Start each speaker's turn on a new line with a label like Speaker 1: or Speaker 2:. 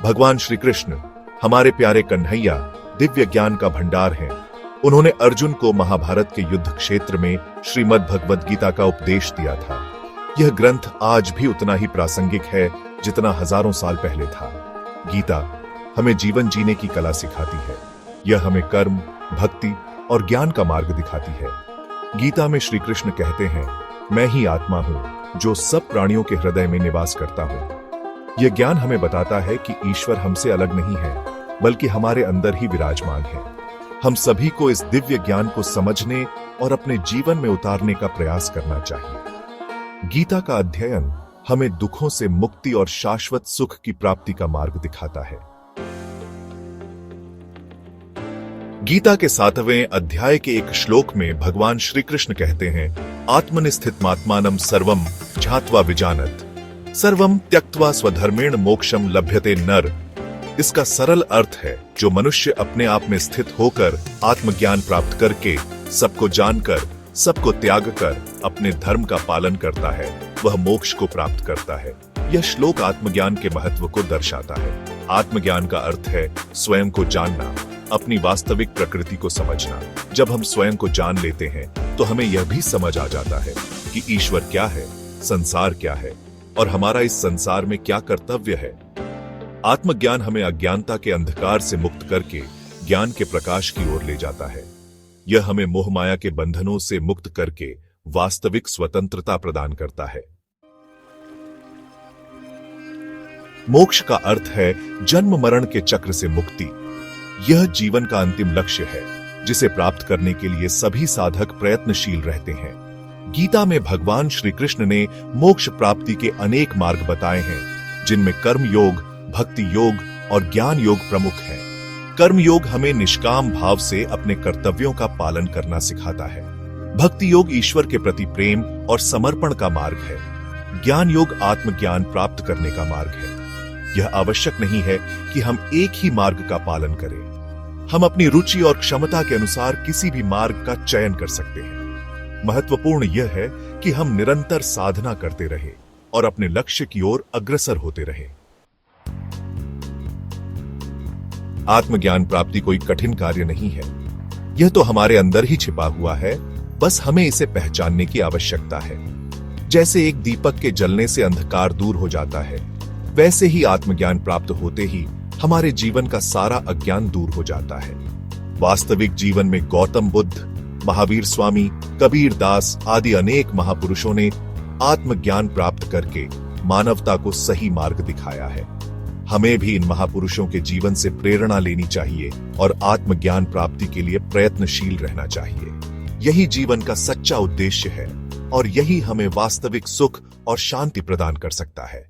Speaker 1: भगवान श्री कृष्ण हमारे प्यारे कन्हैया दिव्य ज्ञान का भंडार हैं। उन्होंने अर्जुन को महाभारत के युद्ध क्षेत्र में श्रीमद् भगवद गीता का उपदेश दिया था। यह ग्रंथ आज भी उतना ही प्रासंगिक है जितना हजारों साल पहले था। गीता हमें जीवन जीने की कला सिखाती है। यह हमें कर्म, भक्ति और ज्ञान का मार्ग दिखाती है। गीता में श्री कृष्ण कहते हैं, मैं ही आत्मा हूं जो सब प्राणियों के हृदय में निवास करता हूं। यह ज्ञान हमें बताता है कि ईश्वर हमसे अलग नहीं है, बल्कि हमारे अंदर ही विराजमान है। हम सभी को इस दिव्य ज्ञान को समझने और अपने जीवन में उतारने का प्रयास करना चाहिए। गीता का अध्ययन हमें दुखों से मुक्ति और शाश्वत सुख की प्राप्ति का मार्ग दिखाता है। गीता के 7वें अध्याय के एक श्लोक में भगवान श्री कृष्ण कहते हैं, आत्मनिस्थितमात्मानं सर्वं ज्ञात्वा विजानत सर्वं त्यक्त्वा स्वधर्मेण मोक्षम लभ्यते नर। इसका सरल अर्थ है, जो मनुष्य अपने आप में स्थित होकर आत्मज्ञान प्राप्त करके, सबको जानकर, सबको त्याग कर अपने धर्म का पालन करता है, वह मोक्ष को प्राप्त करता है। यह श्लोक आत्मज्ञान के महत्व को दर्शाता है। आत्मज्ञान का अर्थ है स्वयं को जानना, अपनी वास्तविक प्रकृति को समझना। जब हम स्वयं को जान लेते हैं तो हमें यह भी समझ आ जाता है कि ईश्वर क्या है, संसार क्या है और हमारा इस संसार में क्या कर्तव्य है। आत्मज्ञान हमें अज्ञानता के अंधकार से मुक्त करके ज्ञान के प्रकाश की ओर ले जाता है। यह हमें मोहमाया के बंधनों से मुक्त करके वास्तविक स्वतंत्रता प्रदान करता है। मोक्ष का अर्थ है जन्म मरण के चक्र से मुक्ति। यह जीवन का अंतिम लक्ष्य है, जिसे प्राप्त करने के लिए सभी साधक प्रयत्नशील रहते हैं। गीता में भगवान श्री कृष्ण ने मोक्ष प्राप्ति के अनेक मार्ग बताए हैं, जिनमें कर्म योग, भक्ति योग और ज्ञान योग प्रमुख हैं। कर्म योग हमें निष्काम भाव से अपने कर्तव्यों का पालन करना सिखाता है। भक्ति योग ईश्वर के प्रति प्रेम और समर्पण का मार्ग है। ज्ञान योग आत्मज्ञान प्राप्त करने का मार्ग है। यह आवश्यक नहीं है कि हम एक ही मार्ग का पालन करें। हम अपनी रुचि और क्षमता के अनुसार किसी भी मार्ग का चयन कर सकते हैं। महत्वपूर्ण यह है कि हम निरंतर साधना करते रहें और अपने लक्ष्य की ओर अग्रसर होते रहें। आत्मज्ञान प्राप्ति कोई कठिन कार्य नहीं है। यह तो हमारे अंदर ही छिपा हुआ है, बस हमें इसे पहचानने की आवश्यकता है। जैसे एक दीपक के जलने से अंधकार दूर हो जाता है, वैसे ही आत्मज्ञान प्राप्त होते ही हमारे जीवन का सारा अज्ञान दूर हो जाता है। वास्तविक जीवन में गौतम बुद्ध, महावीर स्वामी, कबीर दास आदि अनेक महापुरुषों ने आत्मज्ञान प्राप्त करके मानवता को सही मार्ग दिखाया है। हमें भी इन महापुरुषों के जीवन से प्रेरणा लेनी चाहिए और आत्मज्ञान प्राप्ति के लिए प्रयत्नशील रहना चाहिए। यही जीवन का सच्चा उद्देश्य है और यही हमें वास्तविक सुख और शांति प्रदान कर सकता है।